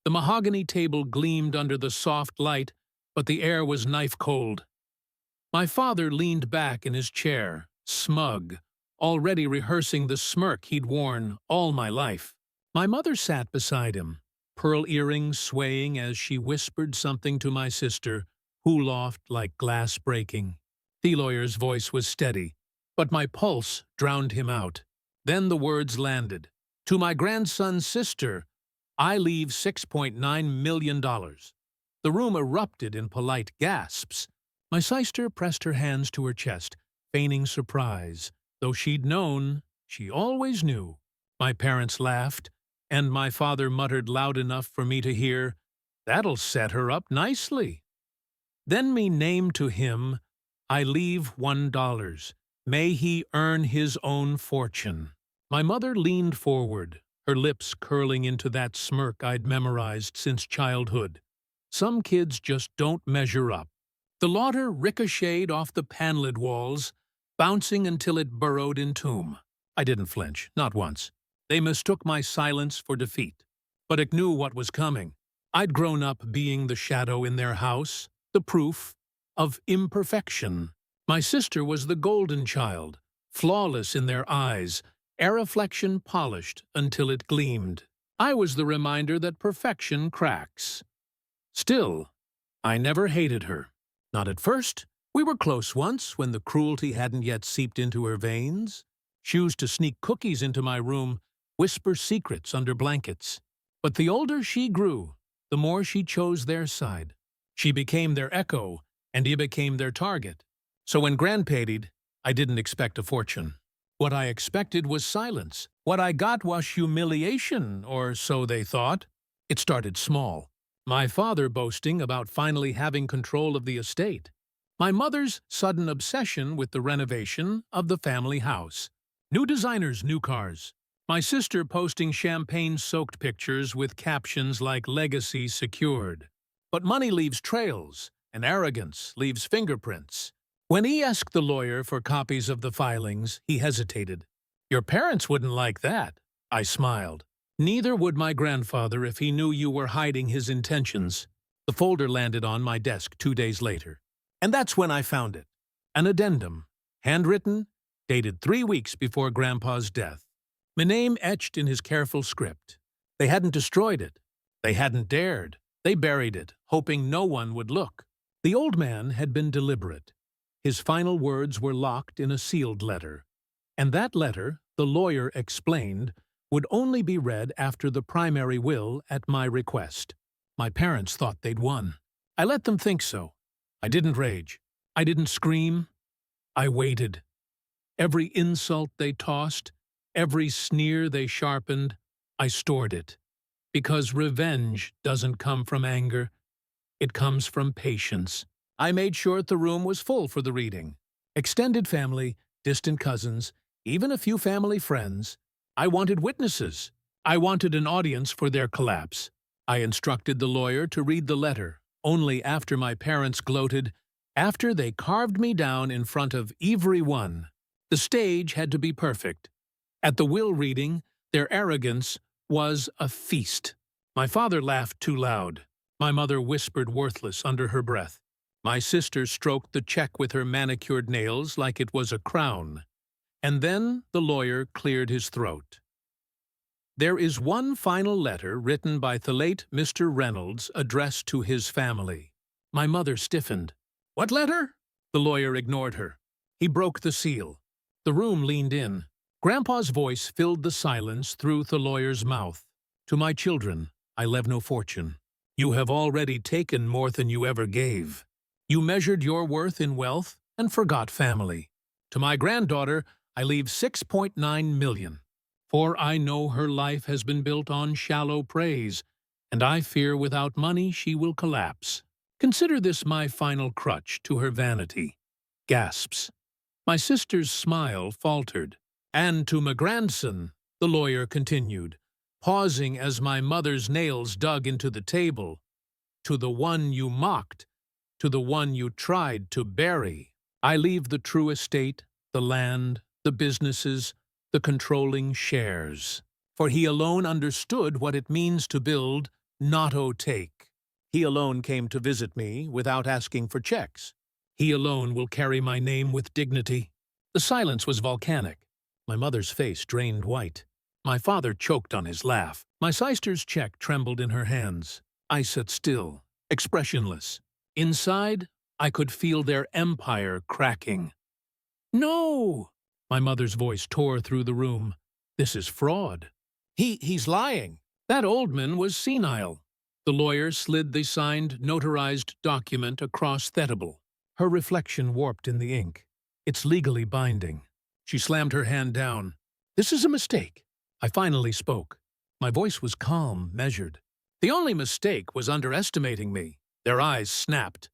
The mahogany table gleamed under the soft light, but the air was knife-cold. My father leaned back in his chair, smug, already rehearsing the smirk he'd worn all my life. My mother sat beside him, pearl earrings swaying as she whispered something to my sister, who laughed like glass breaking. The lawyer's voice was steady, but my pulse drowned him out. Then the words landed. To my grandson's sister, I leave $6.9 million. The room erupted in polite gasps. My sister pressed her hands to her chest, feigning surprise. Though she'd known, she always knew. My parents laughed, and my father muttered loud enough for me to hear, "That'll set her up nicely." Then me named to him, I leave $1. May he earn his own fortune. My mother leaned forward, her lips curling into that smirk I'd memorized since childhood. Some kids just don't measure up. The laughter ricocheted off the paneled walls, bouncing until it burrowed in tomb. I didn't flinch, not once. They mistook my silence for defeat. But I knew what was coming. I'd grown up being the shadow in their house, the proof of imperfection. My sister was the golden child, flawless in their eyes, reflection polished until it gleamed. I was the reminder that perfection cracks. Still, I never hated her. Not at first. We were close once when the cruelty hadn't yet seeped into her veins. She used to sneak cookies into my room, whisper secrets under blankets. But the older she grew, the more she chose their side. She became their echo, and he became their target. So when Gran paid, I didn't expect a fortune. What I expected was silence. What I got was humiliation, or so they thought. It started small. My father boasting about finally having control of the estate. My mother's sudden obsession with the renovation of the family house. New designers, new cars. My sister posting champagne-soaked pictures with captions like "Legacy Secured." But money leaves trails, and arrogance leaves fingerprints. When he asked the lawyer for copies of the filings, he hesitated. "Your parents wouldn't like that." I smiled. "Neither would my grandfather if he knew you were hiding his intentions." The folder landed on my desk 2 days later. And that's when I found it. An addendum, handwritten, dated 3 weeks before Grandpa's death. My name etched in his careful script. They hadn't destroyed it. They hadn't dared. They buried it, hoping no one would look. The old man had been deliberate. His final words were locked in a sealed letter. And that letter, the lawyer explained, would only be read after the primary will at my request. My parents thought they'd won. I let them think so. I didn't rage. I didn't scream. I waited. Every insult they tossed, every sneer they sharpened, I stored it. Because revenge doesn't come from anger. It comes from patience. I made sure the room was full for the reading. Extended family, distant cousins, even a few family friends. I wanted witnesses. I wanted an audience for their collapse. I instructed the lawyer to read the letter, only after my parents gloated, after they carved me down in front of everyone. The stage had to be perfect. At the will reading, their arrogance was a feast. My father laughed too loud. My mother whispered worthless under her breath. My sister stroked the check with her manicured nails like it was a crown. And then the lawyer cleared his throat. "There is one final letter written by the late Mr. Reynolds addressed to his family." My mother stiffened. "What letter?" The lawyer ignored her. He broke the seal. The room leaned in. Grandpa's voice filled the silence through the lawyer's mouth. "To my children, I leave no fortune. You have already taken more than you ever gave. You measured your worth in wealth and forgot family. To my granddaughter, I leave $6.9 million. For I know her life has been built on shallow praise, and I fear without money she will collapse. Consider this my final crutch to her vanity." Gasps. My sister's smile faltered. "And to my grandson," the lawyer continued, pausing as my mother's nails dug into the table, "to the one you mocked, to the one you tried to bury, I leave the true estate, the land, the businesses, the controlling shares. For he alone understood what it means to build not take. He alone came to visit me without asking for checks. He alone will carry my name with dignity. The silence was volcanic. My mother's face drained white. My father choked on his laugh. My sister's check trembled in her hands. I sat still, expressionless. Inside, I could feel their empire cracking. No! My mother's voice tore through the room. This is fraud. He's lying. That Oldman was senile. The lawyer slid the signed, notarized document across Thetable. Her reflection warped in the ink. It's legally binding. She slammed her hand down. This is a mistake. I finally spoke. My voice was calm, measured. The only mistake was underestimating me. Their eyes snapped.